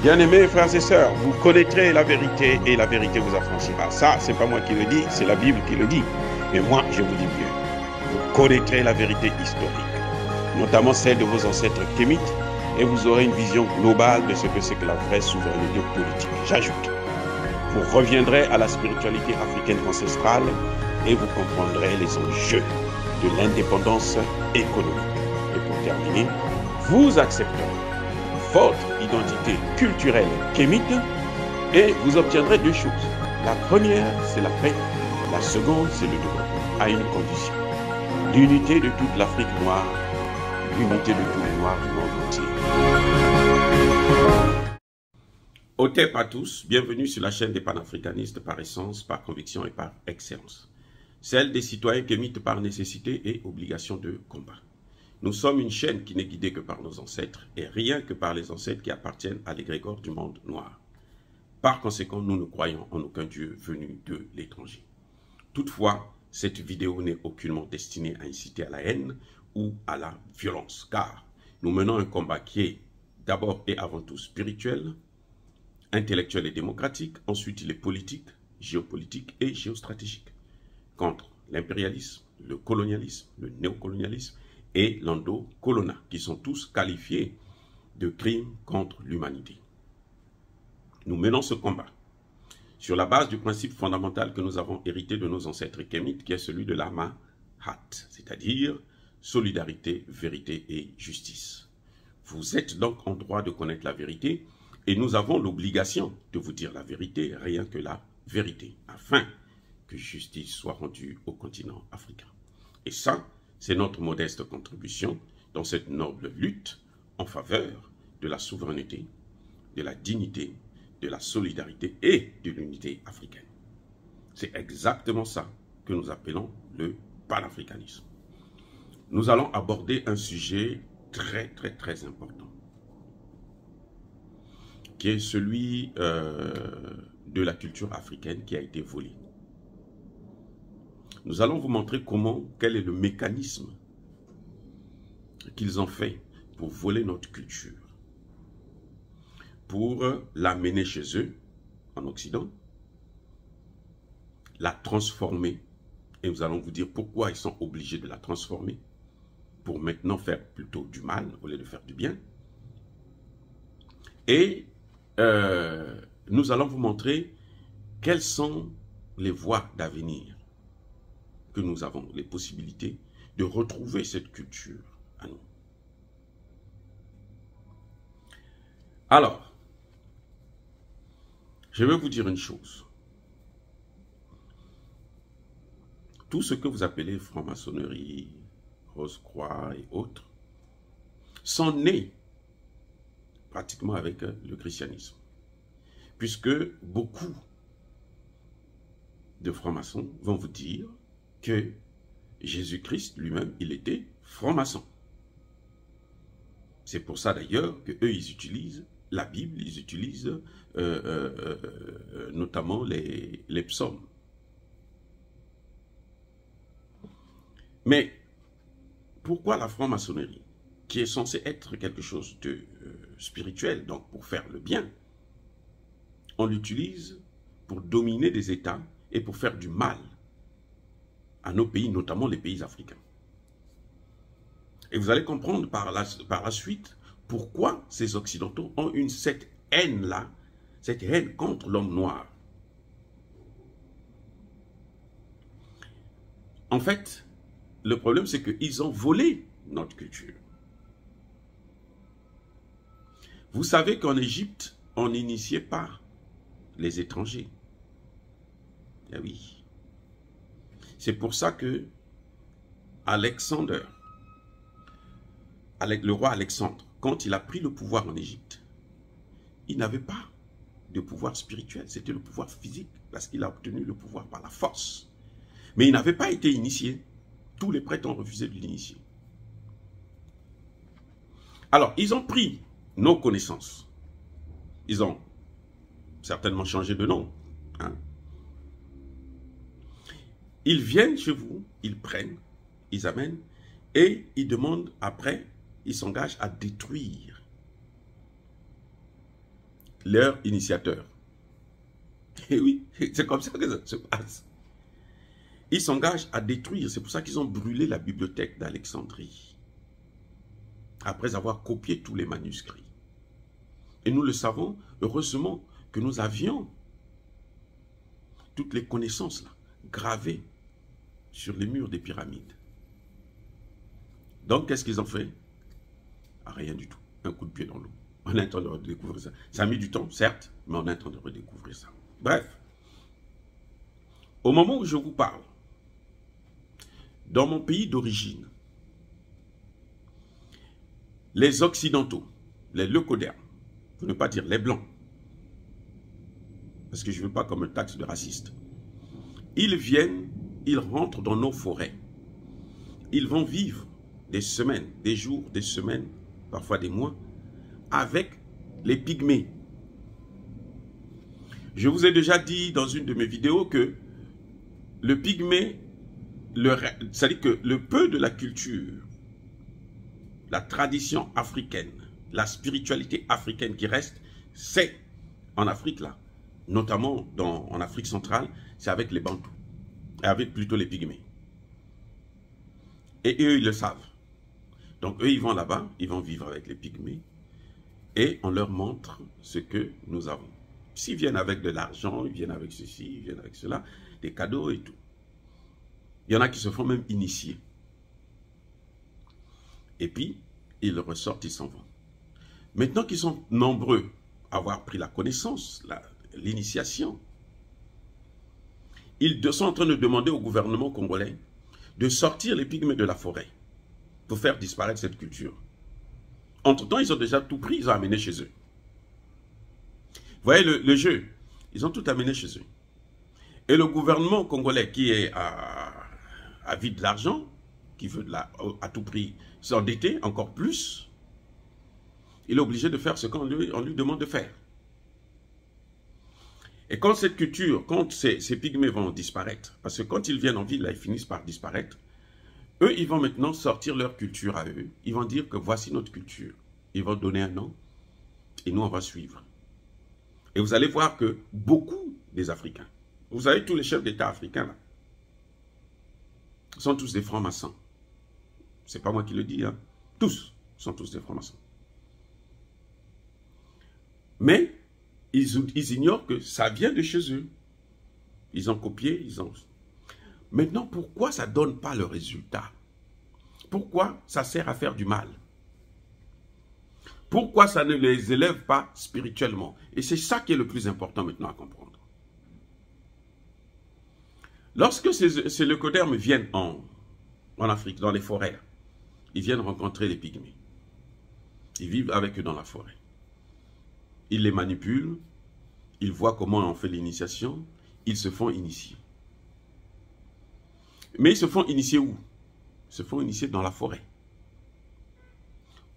Bien-aimés frères et sœurs, vous connaîtrez la vérité et la vérité vous affranchira. Ça, c'est pas moi qui le dis, c'est la Bible qui le dit. Mais moi, je vous dis mieux. Vous connaîtrez la vérité historique, notamment celle de vos ancêtres kémites, et vous aurez une vision globale de ce que c'est que la vraie souveraineté politique. J'ajoute, vous reviendrez à la spiritualité africaine ancestrale et vous comprendrez les enjeux de l'indépendance économique. Et pour terminer, vous accepterez votre identité culturelle kémite et vous obtiendrez deux choses. La première, c'est la paix. La seconde, c'est le développement, à une condition. L'unité de toute l'Afrique noire, l'unité de tous les Noirs du monde entier. Otep à tous, bienvenue sur la chaîne des panafricanistes par essence, par conviction et par excellence. Celle des citoyens kémites par nécessité et obligation de combat. Nous sommes une chaîne qui n'est guidée que par nos ancêtres et rien que par les ancêtres qui appartiennent à l'égrégore du monde noir. Par conséquent, nous ne croyons en aucun Dieu venu de l'étranger. Toutefois, cette vidéo n'est aucunement destinée à inciter à la haine ou à la violence, car nous menons un combat qui est d'abord et avant tout spirituel, intellectuel et démocratique, ensuite il est politique, géopolitique et géostratégique, contre l'impérialisme, le colonialisme, le néocolonialisme et l'endocolona, qui sont tous qualifiés de crimes contre l'humanité. Nous menons ce combat sur la base du principe fondamental que nous avons hérité de nos ancêtres kémites, qui est celui de la Mahat, c'est-à-dire solidarité, vérité et justice. Vous êtes donc en droit de connaître la vérité et nous avons l'obligation de vous dire la vérité, rien que la vérité, afin que justice soit rendue au continent africain. Et ça, c'est notre modeste contribution dans cette noble lutte en faveur de la souveraineté, de la dignité, de la solidarité et de l'unité africaine. C'est exactement ça que nous appelons le panafricanisme. Nous allons aborder un sujet très important, qui est celui de la culture africaine qui a été volée. Nous allons vous montrer quel est le mécanisme qu'ils ont fait pour voler notre culture, pour l'amener chez eux, en Occident, la transformer, et nous allons vous dire pourquoi ils sont obligés de la transformer, pour maintenant faire plutôt du mal au lieu de faire du bien. Et nous allons vous montrer quelles sont les voies d'avenir que nous avons, les possibilités de retrouver cette culture à nous. Alors, je vais vous dire une chose. Tout ce que vous appelez franc-maçonnerie, Rose-Croix et autres, sont nés pratiquement avec le christianisme. Puisque beaucoup de francs-maçons vont vous dire que Jésus-Christ lui-même, il était franc-maçon. C'est pour ça d'ailleurs qu'eux, ils utilisent la Bible, ils utilisent notamment les psaumes. Mais pourquoi la franc-maçonnerie, qui est censée être quelque chose de spirituel, donc pour faire le bien, on l'utilise pour dominer des États et pour faire du mal à nos pays, notamment les pays africains. Et vous allez comprendre par la suite pourquoi ces Occidentaux ont cette haine-là, cette haine contre l'homme noir. En fait, le problème c'est qu'ils ont volé notre culture. Vous savez qu'en Égypte, on n'initiait pas les étrangers. Eh oui. C'est pour ça que le roi Alexandre, quand il a pris le pouvoir en Égypte, il n'avait pas de pouvoir spirituel, c'était le pouvoir physique, parce qu'il a obtenu le pouvoir par la force. Mais il n'avait pas été initié. Tous les prêtres ont refusé de l'initier. Alors, ils ont pris nos connaissances. Ils ont certainement changé de nom. Hein. Ils viennent chez vous, ils prennent, ils amènent, et ils demandent après, ils s'engagent à détruire leur initiateur. Et oui, c'est comme ça que ça se passe. Ils s'engagent à détruire. C'est pour ça qu'ils ont brûlé la bibliothèque d'Alexandrie. Après avoir copié tous les manuscrits. Et nous le savons, heureusement que nous avions toutes les connaissances là, gravées sur les murs des pyramides. Donc, qu'est-ce qu'ils ont fait? Rien du tout. Un coup de pied dans l'eau. On est en train de redécouvrir ça. Ça a mis du temps, certes, mais on est en train de redécouvrir ça. Bref. Au moment où je vous parle, dans mon pays d'origine, les Occidentaux, les leucodermes, pour ne pas dire les Blancs, parce que je ne veux pas qu'on me taxe de raciste, ils viennent, ils rentrent dans nos forêts. Ils vont vivre des semaines, des jours, des semaines, parfois des mois, avec les pygmées. Je vous ai déjà dit dans une de mes vidéos que le pygmée, c'est-à-dire que le peu de la culture, la tradition africaine, la spiritualité africaine qui reste, c'est en Afrique là, notamment en Afrique centrale, c'est avec les Bantous, avec plutôt les pygmées. Et eux, ils le savent. Donc eux, ils vont là-bas, ils vont vivre avec les pygmées, et on leur montre ce que nous avons. S'ils viennent avec de l'argent, ils viennent avec ceci, ils viennent avec cela, des cadeaux et tout. Il y en a qui se font même initier. Et puis, ils ressortent, ils s'en vont. Maintenant qu'ils sont nombreux à avoir pris la connaissance, l'initiation, ils sont en train de demander au gouvernement congolais de sortir les pygmées de la forêt pour faire disparaître cette culture. Entre-temps, ils ont déjà tout pris, ils ont amené chez eux. Vous voyez le jeu, ils ont tout amené chez eux. Et le gouvernement congolais qui est à vide de l'argent, qui veut à tout prix s'endetter encore plus, il est obligé de faire ce qu'on lui demande de faire. Et quand cette culture, quand ces pygmées vont disparaître, parce que quand ils viennent en ville, là, ils finissent par disparaître, eux, ils vont maintenant sortir leur culture à eux. Ils vont dire que voici notre culture. Ils vont donner un nom et nous, on va suivre. Et vous allez voir que beaucoup des Africains, vous savez, tous les chefs d'État africains, là, sont tous des francs-maçons. C'est pas moi qui le dis, hein. Tous sont tous des francs-maçons. Mais ils ignorent que ça vient de chez eux. Ils ont copié, ils ont... Maintenant, pourquoi ça ne donne pas le résultat? Pourquoi ça sert à faire du mal? Pourquoi ça ne les élève pas spirituellement? Et c'est ça qui est le plus important maintenant à comprendre. Lorsque ces leucodermes viennent en Afrique, dans les forêts, ils viennent rencontrer les pygmées. Ils vivent avec eux dans la forêt. Ils les manipulent, ils voient comment on fait l'initiation, ils se font initier. Mais ils se font initier où? Ils se font initier dans la forêt.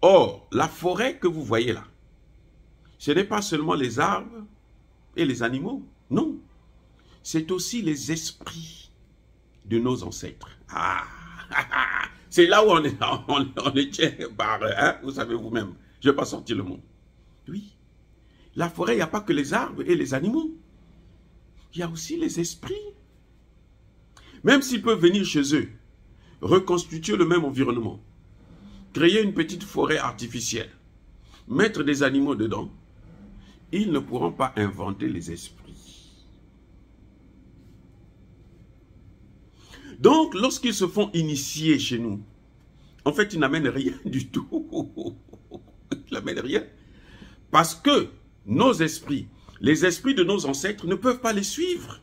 Or, la forêt que vous voyez là, ce n'est pas seulement les arbres et les animaux, non. C'est aussi les esprits de nos ancêtres. Ah, c'est là où on est tient par, hein, vous savez vous-même, je ne vais pas sortir le mot. Oui, la forêt, il n'y a pas que les arbres et les animaux. Il y a aussi les esprits. Même s'ils peuvent venir chez eux, reconstituer le même environnement, créer une petite forêt artificielle, mettre des animaux dedans, ils ne pourront pas inventer les esprits. Donc, lorsqu'ils se font initier chez nous, en fait, ils n'amènent rien du tout. Ils n'amènent rien. Parce que nos esprits, les esprits de nos ancêtres ne peuvent pas les suivre.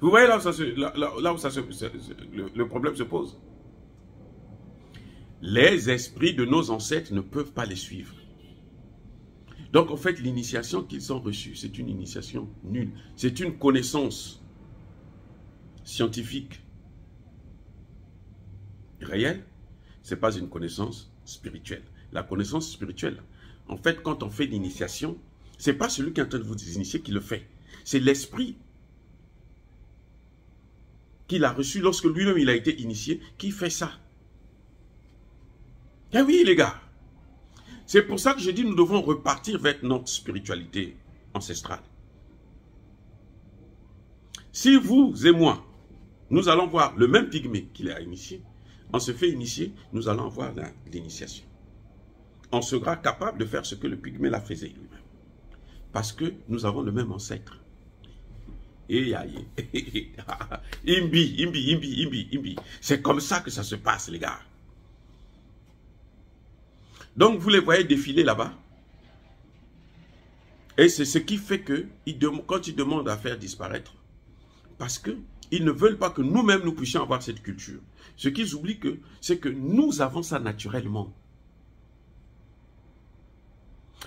Vous voyez là où, le problème se pose. Les esprits de nos ancêtres ne peuvent pas les suivre. Donc en fait, l'initiation qu'ils ont reçue, c'est une initiation nulle. C'est une connaissance scientifique réelle. Ce n'est pas une connaissance spirituelle. La connaissance spirituelle, en fait, quand on fait l'initiation, ce n'est pas celui qui est en train de vous initier qui le fait. C'est l'esprit qu'il a reçu lorsque lui-même il a été initié, qui fait ça. Eh oui les gars, C'est pour ça que je dis nous devons repartir vers notre spiritualité ancestrale. Si vous et moi, nous allons voir le même pygmée qu'il a initié, on se fait initier, nous allons voir l'initiation. On sera capable de faire ce que le pygmée l'a faisait lui-même. Parce que nous avons le même ancêtre. Et imbi. C'est comme ça que ça se passe, les gars. Donc, vous les voyez défiler là-bas. Et c'est ce qui fait que, quand ils demandent à faire disparaître, parce qu'ils ne veulent pas que nous-mêmes nous puissions avoir cette culture. Ce qu'ils oublient, c'est que nous avons ça naturellement.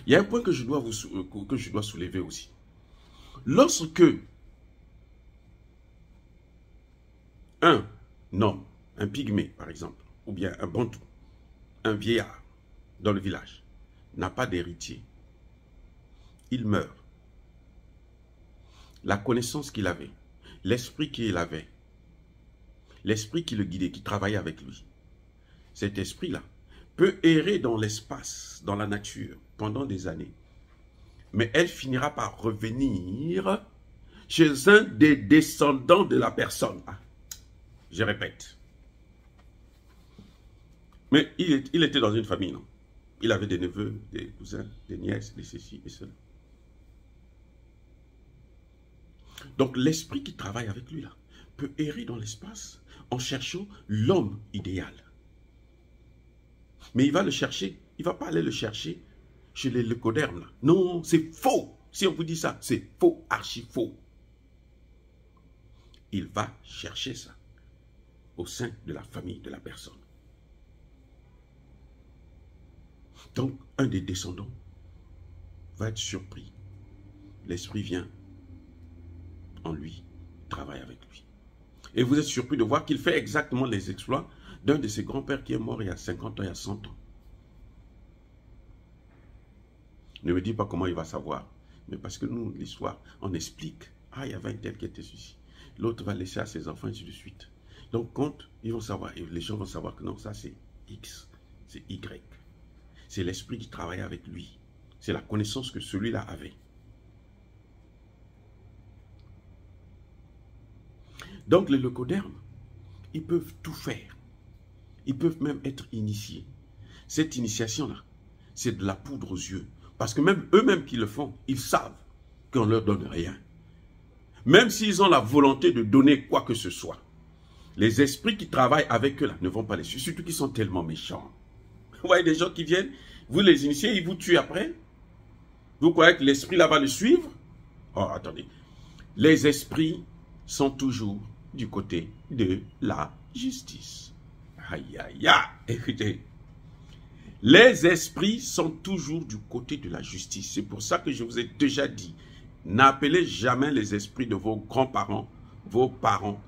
Il y a un point que je dois soulever aussi. Lorsque un homme, un pygmée par exemple, ou bien un bantou, un vieillard dans le village, n'a pas d'héritier, il meurt. La connaissance qu'il avait, l'esprit qu'il avait, l'esprit qui le guidait, qui travaillait avec lui, cet esprit-là peut errer dans l'espace, dans la nature, pendant des années. Mais elle finira par revenir chez un des descendants de la personne. Ah, je répète. Mais il était dans une famille, non? Il avait des neveux, des cousins, des nièces, des ceci et cela. Donc l'esprit qui travaille avec lui là peut errer dans l'espace en cherchant l'homme idéal. Mais il va le chercher, il ne va pas aller le chercher chez les leucodermes là. Non, c'est faux. Si on vous dit ça, c'est faux, archi faux. Il va chercher ça au sein de la famille de la personne. Donc, un des descendants va être surpris. L'esprit vient en lui, travaille avec lui. Et vous êtes surpris de voir qu'il fait exactement les exploits d'un de ses grands-pères qui est mort il y a 50 ans, il y a 100 ans. Ne me dis pas comment il va savoir. Mais parce que nous, l'histoire, on explique. Ah, il y avait un tel qui était ceci. L'autre va laisser à ses enfants, et ainsi de suite. Donc, quand ils vont savoir, et les gens vont savoir que non, ça c'est X, c'est Y. C'est l'esprit qui travaille avec lui. C'est la connaissance que celui-là avait. Donc, les leucodermes, ils peuvent tout faire. Ils peuvent même être initiés. Cette initiation-là, c'est de la poudre aux yeux. Parce que même eux-mêmes qui le font, ils savent qu'on ne leur donne rien. Même s'ils ont la volonté de donner quoi que ce soit. Les esprits qui travaillent avec eux là ne vont pas les suivre. Surtout qu'ils sont tellement méchants. Vous voyez des gens qui viennent, vous les initiez, ils vous tuent après. Vous croyez que l'esprit là va le suivre? Oh, attendez. Les esprits sont toujours du côté de la justice. Aïe, aïe, aïe. Écoutez. Les esprits sont toujours du côté de la justice. C'est pour ça que je vous ai déjà dit, n'appelez jamais les esprits de vos grands-parents, vos parents,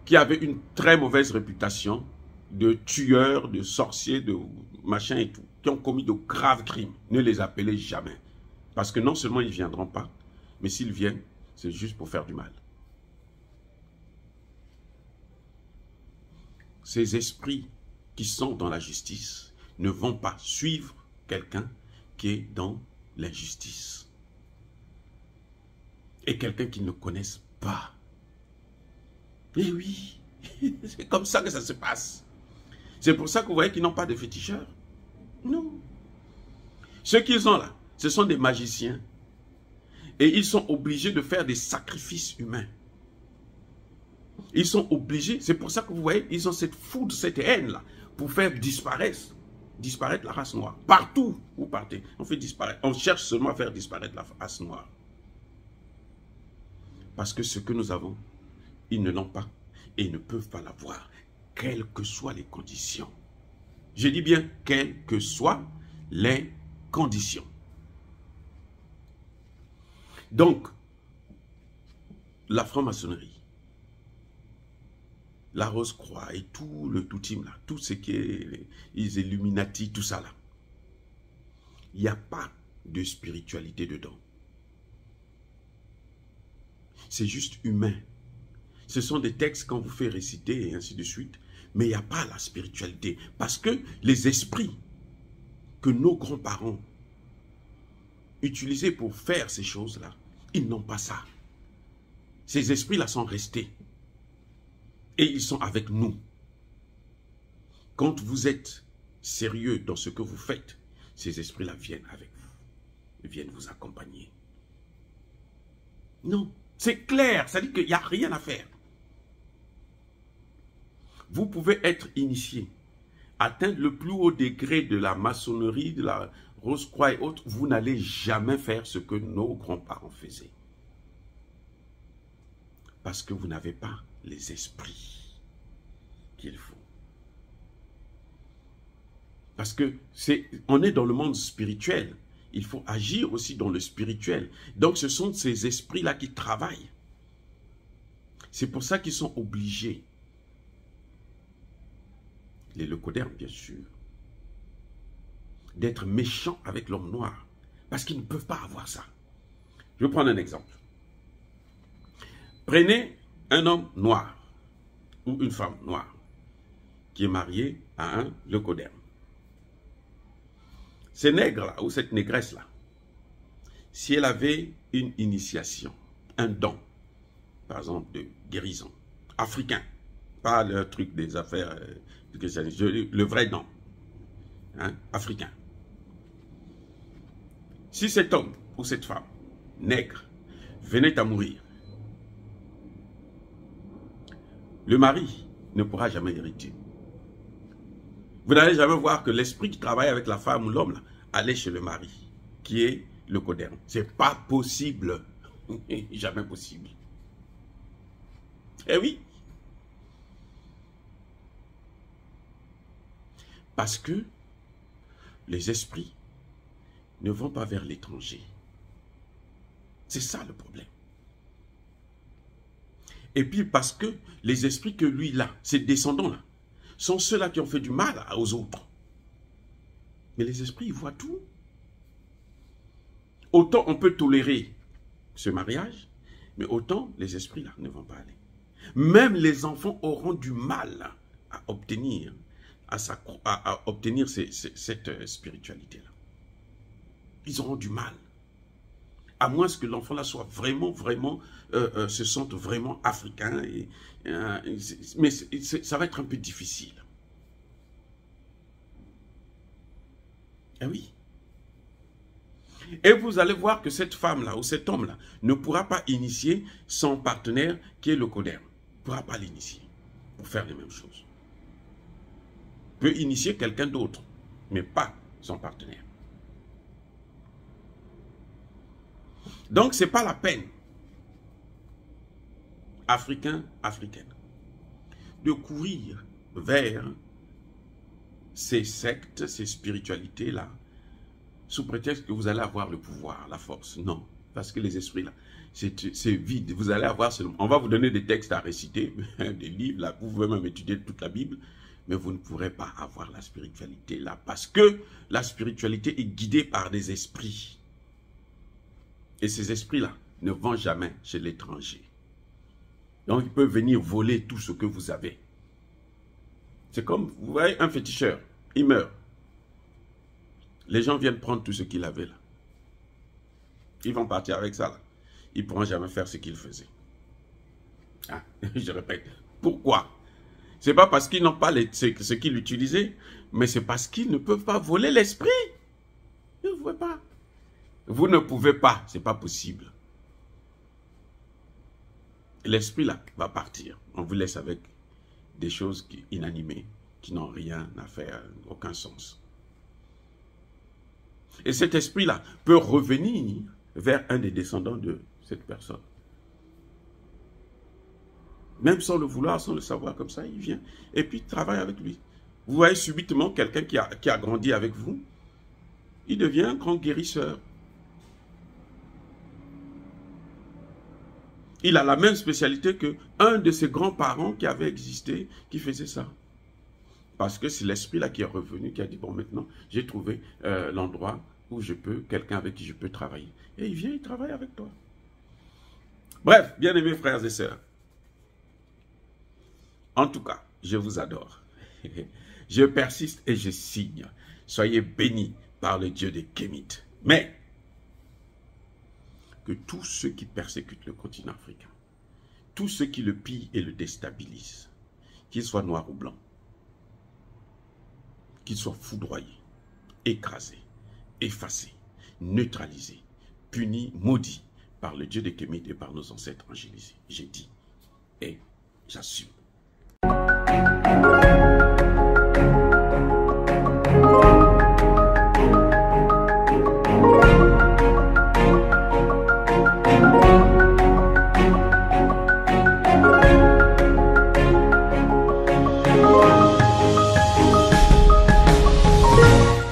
qui avaient une très mauvaise réputation de tueurs, de sorciers, de machin et tout, qui ont commis de graves crimes. Ne les appelez jamais. Parce que non seulement ils ne viendront pas, mais s'ils viennent, c'est juste pour faire du mal. Ces esprits qui sont dans la justice ne vont pas suivre quelqu'un qui est dans l'injustice. Et quelqu'un qu'ils ne connaissent pas. Eh oui, c'est comme ça que ça se passe. C'est pour ça que vous voyez qu'ils n'ont pas de féticheurs. Non. Ce qu'ils ont là, ce sont des magiciens. Et ils sont obligés de faire des sacrifices humains. Ils sont obligés, c'est pour ça que vous voyez, ils ont cette foudre, cette haine-là, pour faire disparaître la race noire. Partout où vous partez, on fait disparaître. On cherche seulement à faire disparaître la race noire. Parce que ce que nous avons, ils ne l'ont pas et ils ne peuvent pas l'avoir, quelles que soient les conditions. Je dis bien, quelles que soient les conditions. Donc, la franc-maçonnerie, la Rose-Croix et tout le tout-team là, tout ce qui est les Illuminati, tout ça là, il n'y a pas de spiritualité dedans. C'est juste humain. Ce sont des textes qu'on vous fait réciter et ainsi de suite, mais il n'y a pas la spiritualité. Parce que les esprits que nos grands-parents utilisaient pour faire ces choses-là, ils n'ont pas ça. Ces esprits-là sont restés. Et ils sont avec nous. Quand vous êtes sérieux dans ce que vous faites, ces esprits-là viennent avec vous. Ils viennent vous accompagner. Non, c'est clair, ça dit qu'il n'y a rien à faire. Vous pouvez être initié, atteindre le plus haut degré de la maçonnerie, de la Rose-Croix et autres, vous n'allez jamais faire ce que nos grands-parents faisaient. Parce que vous n'avez pas les esprits qu'il faut. Parce que on est dans le monde spirituel. Il faut agir aussi dans le spirituel. Donc ce sont ces esprits-là qui travaillent. C'est pour ça qu'ils sont obligés. Les leucodermes, bien sûr, d'être méchants avec l'homme noir. Parce qu'ils ne peuvent pas avoir ça. Je vais prendre un exemple. Prenez un homme noir ou une femme noire qui est mariée à un leucoderme. Ce nègre-là, ou cette négresse-là, si elle avait une initiation, un don, par exemple de guérison, africain, pas le truc des affaires du christianisme, le vrai don, hein, africain. Si cet homme ou cette femme, nègre, venait à mourir, le mari ne pourra jamais hériter. Vous n'allez jamais voir que l'esprit qui travaille avec la femme ou l'homme allait chez le mari, qui est le leucoderme. C'est pas possible. Jamais possible. Eh oui. Parce que les esprits ne vont pas vers l'étranger. C'est ça le problème. Et puis parce que les esprits que lui là, ces descendants-là, sont ceux-là qui ont fait du mal aux autres. Mais les esprits, ils voient tout. Autant on peut tolérer ce mariage, mais autant les esprits là ne vont pas aller. Même les enfants auront du mal à obtenir, à obtenir cette spiritualité-là. Ils auront du mal. À moins que l'enfant là soit vraiment, se sente vraiment africain. Mais ça va être un peu difficile. Eh oui. Et vous allez voir que cette femme-là ou cet homme-là ne pourra pas initier son partenaire qui est le leucoderme. Ne pourra pas l'initier pour faire les mêmes choses. Peut initier quelqu'un d'autre, mais pas son partenaire. Donc, ce n'est pas la peine, africain, africaine, de courir vers ces sectes, ces spiritualités-là, sous prétexte que vous allez avoir le pouvoir, la force. Non, parce que les esprits-là, c'est vide. Vous allez avoir seulement... On va vous donner des textes à réciter, des livres, là, vous pouvez même étudier toute la Bible, mais vous ne pourrez pas avoir la spiritualité là, parce que la spiritualité est guidée par des esprits. Et ces esprits-là ne vont jamais chez l'étranger. Donc, ils peuvent venir voler tout ce que vous avez. C'est comme, vous voyez, un féticheur, il meurt. Les gens viennent prendre tout ce qu'il avait là. Ils vont partir avec ça là. Ils ne pourront jamais faire ce qu'il faisait. Ah, je répète, pourquoi? Ce n'est pas parce qu'ils n'ont pas ce qu'il utilisait, mais c'est parce qu'ils ne peuvent pas voler l'esprit. Ils ne pouvez pas. Vous ne pouvez pas, ce n'est pas possible. L'esprit là va partir. On vous laisse avec des choses inanimées, qui n'ont rien à faire, aucun sens. Et cet esprit-là peut revenir vers un des descendants de cette personne. Même sans le vouloir, sans le savoir, comme ça, il vient et puis il travaille avec lui. Vous voyez subitement quelqu'un qui a grandi avec vous, il devient un grand guérisseur. Il a la même spécialité qu'un de ses grands-parents qui avait existé, qui faisait ça. Parce que c'est l'esprit-là qui est revenu, qui a dit, bon, maintenant, j'ai trouvé l'endroit où je peux, quelqu'un avec qui je peux travailler. Et il vient, il travaille avec toi. Bref, bien-aimés frères et sœurs, en tout cas, je vous adore. Je persiste et je signe. Soyez bénis par le Dieu des Kémites. Mais que tous ceux qui persécutent le continent africain, tous ceux qui le pillent et le déstabilisent, qu'ils soient noirs ou blancs, qu'ils soient foudroyés, écrasés, effacés, neutralisés, punis, maudits par le Dieu des Kémites et par nos ancêtres angélisés. J'ai dit et j'assume.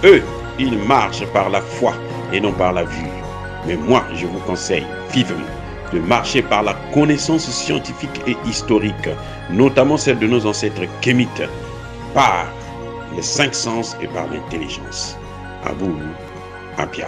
Eux, ils marchent par la foi et non par la vue. Mais moi, je vous conseille vivement de marcher par la connaissance scientifique et historique, notamment celle de nos ancêtres kémites, par les 5 sens et par l'intelligence. À vous, Apia.